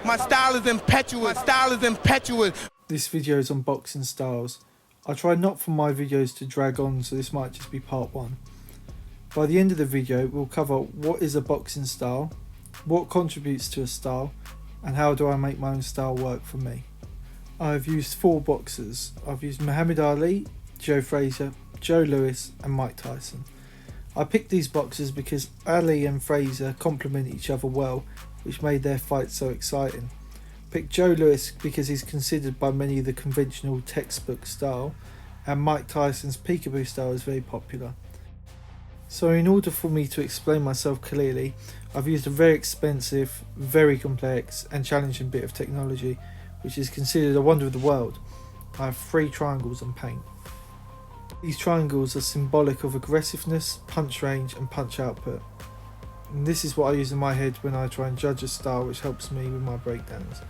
My style is impetuous. Style is impetuous. This video is on boxing styles. I try not for my videos to drag on, so this might just be part 1. By the end of the video, we'll cover what is a boxing style, what contributes to a style, and how do I make my own style work for me. I've used 4 boxers. I've used Muhammad Ali, Joe Frazier, Joe Louis and Mike Tyson. I picked these boxers because Ali and Frazier complement each other well, which made their fights so exciting. Picked Joe Louis because he's considered by many the conventional textbook style, and Mike Tyson's peekaboo style is very popular. So in order for me to explain myself clearly, I've used a very expensive, very complex and challenging bit of technology, which is considered a wonder of the world. I have 3 triangles on paint. These triangles are symbolic of aggressiveness, punch range and punch output. And this is what I use in my head when I try and judge a style, which helps me with my breakdowns.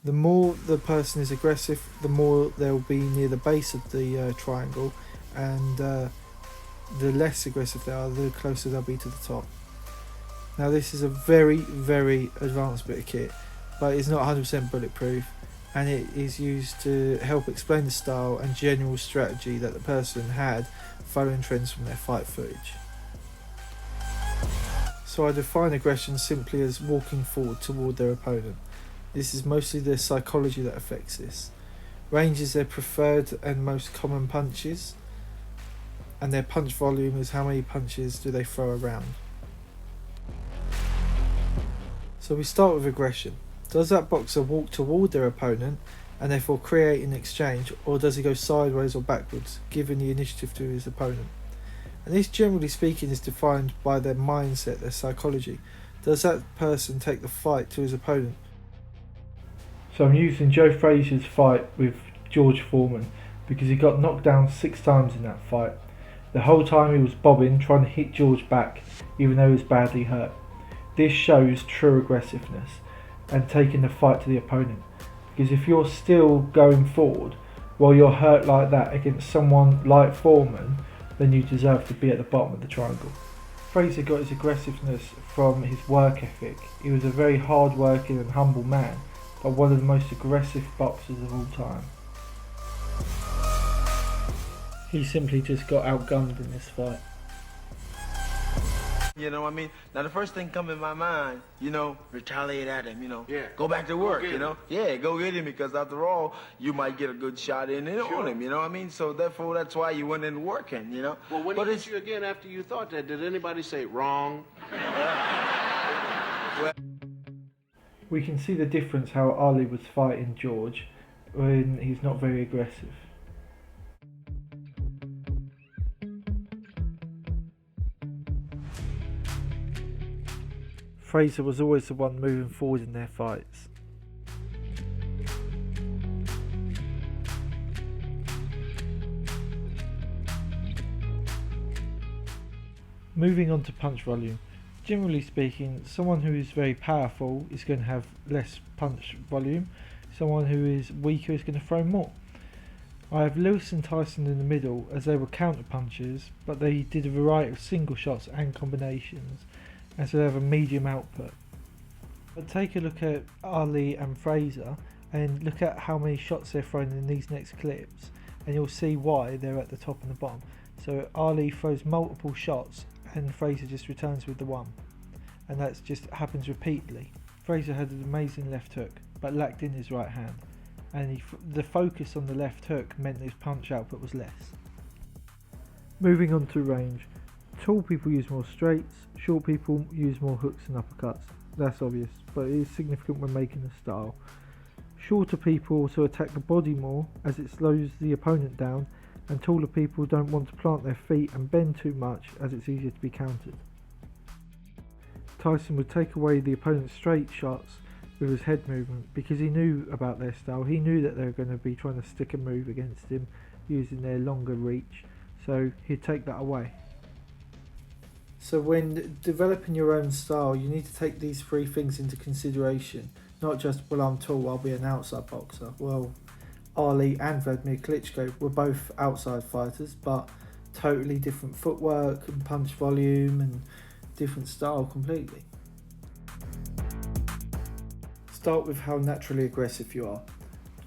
The more the person is aggressive, the more they'll be near the base of the triangle, and the less aggressive they are, the closer they'll be to the top. Now this is a very, very advanced bit of kit, but it's not 100% bulletproof, and it is used to help explain the style and general strategy that the person had following trends from their fight footage. So I define aggression simply as walking forward toward their opponent. This is mostly their psychology that affects this. Range is their preferred and most common punches, and their punch volume is how many punches do they throw around. So we start with aggression. Does that boxer walk toward their opponent and therefore create an exchange, or does he go sideways or backwards, giving the initiative to his opponent? And this, generally speaking, is defined by their mindset, their psychology. Does that person take the fight to his opponent? So I'm using Joe Frazier's fight with George Foreman because he got knocked down 6 times in that fight. The whole time he was bobbing, trying to hit George back, even though he was badly hurt. This shows true aggressiveness and taking the fight to the opponent. Because if you're still going forward while you're hurt like that against someone like Foreman, then you deserve to be at the bottom of the triangle. Frazier got his aggressiveness from his work ethic. He was a very hard working and humble man, but one of the most aggressive boxers of all time. He simply just got outgunned in this fight. You know what I mean? Now the first thing come in my mind, retaliate at him, Yeah. Go back to work, get him. Yeah, go get him, because after all, you might get a good shot in and on him, you know what I mean? So therefore, that's why you went in working, Well, when he hit you again after you thought that, did anybody say wrong? We can see the difference how Ali was fighting George when he's not very aggressive. Frazier was always the one moving forward in their fights. Moving on to punch volume. Generally speaking, someone who is very powerful is going to have less punch volume. Someone who is weaker is going to throw more. I have Lewis and Tyson in the middle as they were counter punchers, but they did a variety of single shots and combinations, and so they have a medium output. But take a look at Ali and Frazier and look at how many shots they're throwing in these next clips, and you'll see why they're at the top and the bottom. So Ali throws multiple shots and Frazier just returns with the one, and that just happens repeatedly. Frazier had an amazing left hook but lacked in his right hand, and the focus on the left hook meant his punch output was less. Moving on to range. Tall people use more straights, short people use more hooks and uppercuts. That's obvious, but it is significant when making a style. Shorter people also attack the body more as it slows the opponent down, and taller people don't want to plant their feet and bend too much as it's easier to be countered. Tyson would take away the opponent's straight shots with his head movement because he knew about their style. He knew that they were going to be trying to stick a move against him using their longer reach, so he'd take that away. So when developing your own style, you need to take these 3 things into consideration. Not just, well, I'm tall, I'll be an outside boxer. Well, Ali and Vladimir Klitschko were both outside fighters, but totally different footwork and punch volume and different style completely. Start with how naturally aggressive you are.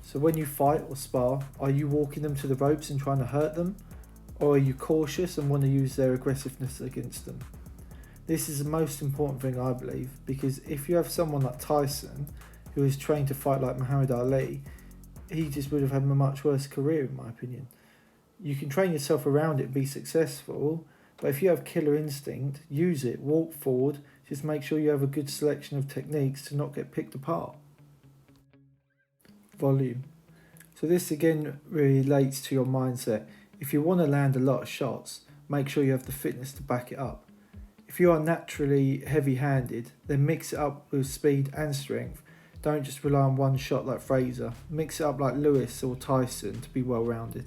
So when you fight or spar, are you walking them to the ropes and trying to hurt them? Or are you cautious and want to use their aggressiveness against them? This is the most important thing, I believe, because if you have someone like Tyson, who is trained to fight like Muhammad Ali, he just would have had a much worse career, in my opinion. You can train yourself around it and be successful, but if you have killer instinct, use it, walk forward, just make sure you have a good selection of techniques to not get picked apart. Volume. So this again relates to your mindset. If you want to land a lot of shots, make sure you have the fitness to back it up. If you are naturally heavy-handed, then mix it up with speed and strength. Don't just rely on one shot like Frazier. Mix it up like Lewis or Tyson to be well-rounded.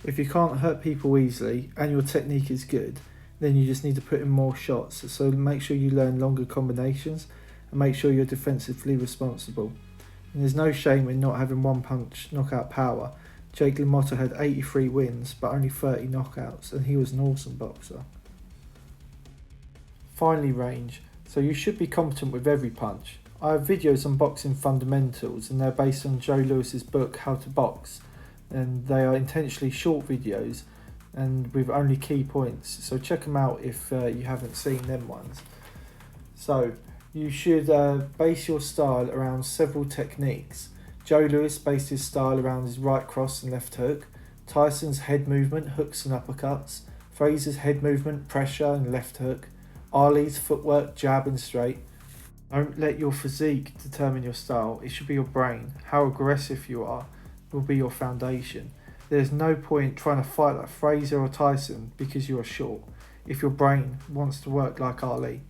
If you can't hurt people easily and your technique is good, then you just need to put in more shots. So make sure you learn longer combinations and make sure you're defensively responsible. And there's no shame in not having one punch knockout power. Jake LaMotta had 83 wins but only 30 knockouts, and he was an awesome boxer. Finally, range. So you should be competent with every punch. I have videos on boxing fundamentals and they're based on Joe Lewis's book How to Box, and they are intentionally short videos and with only key points, so check them out if you haven't seen them ones. So you should base your style around several techniques. Joe Lewis based his style around his right cross and left hook. Tyson's head movement, hooks and uppercuts. Frazier's head movement, pressure and left hook. Ali's footwork, jab and straight. Don't let your physique determine your style, it should be your brain. How aggressive you are will be your foundation. There's no point trying to fight like Frazier or Tyson because you are short, if your brain wants to work like Ali.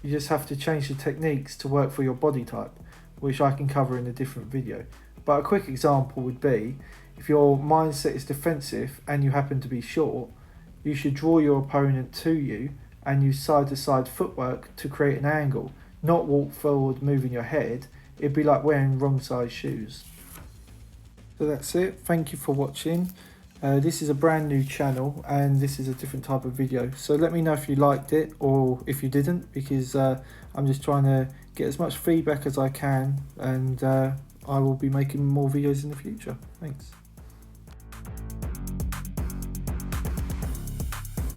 You just have to change the techniques to work for your body type, which I can cover in a different video. But a quick example would be, if your mindset is defensive and you happen to be short, you should draw your opponent to you and use side-to-side footwork to create an angle, not walk forward moving your head. It'd be like wearing wrong size shoes. So that's it, thank you for watching. This is a brand new channel and this is a different type of video, so let me know if you liked it or if you didn't, because I'm just trying to get as much feedback as I can, and I will be making more videos in the future. Thanks.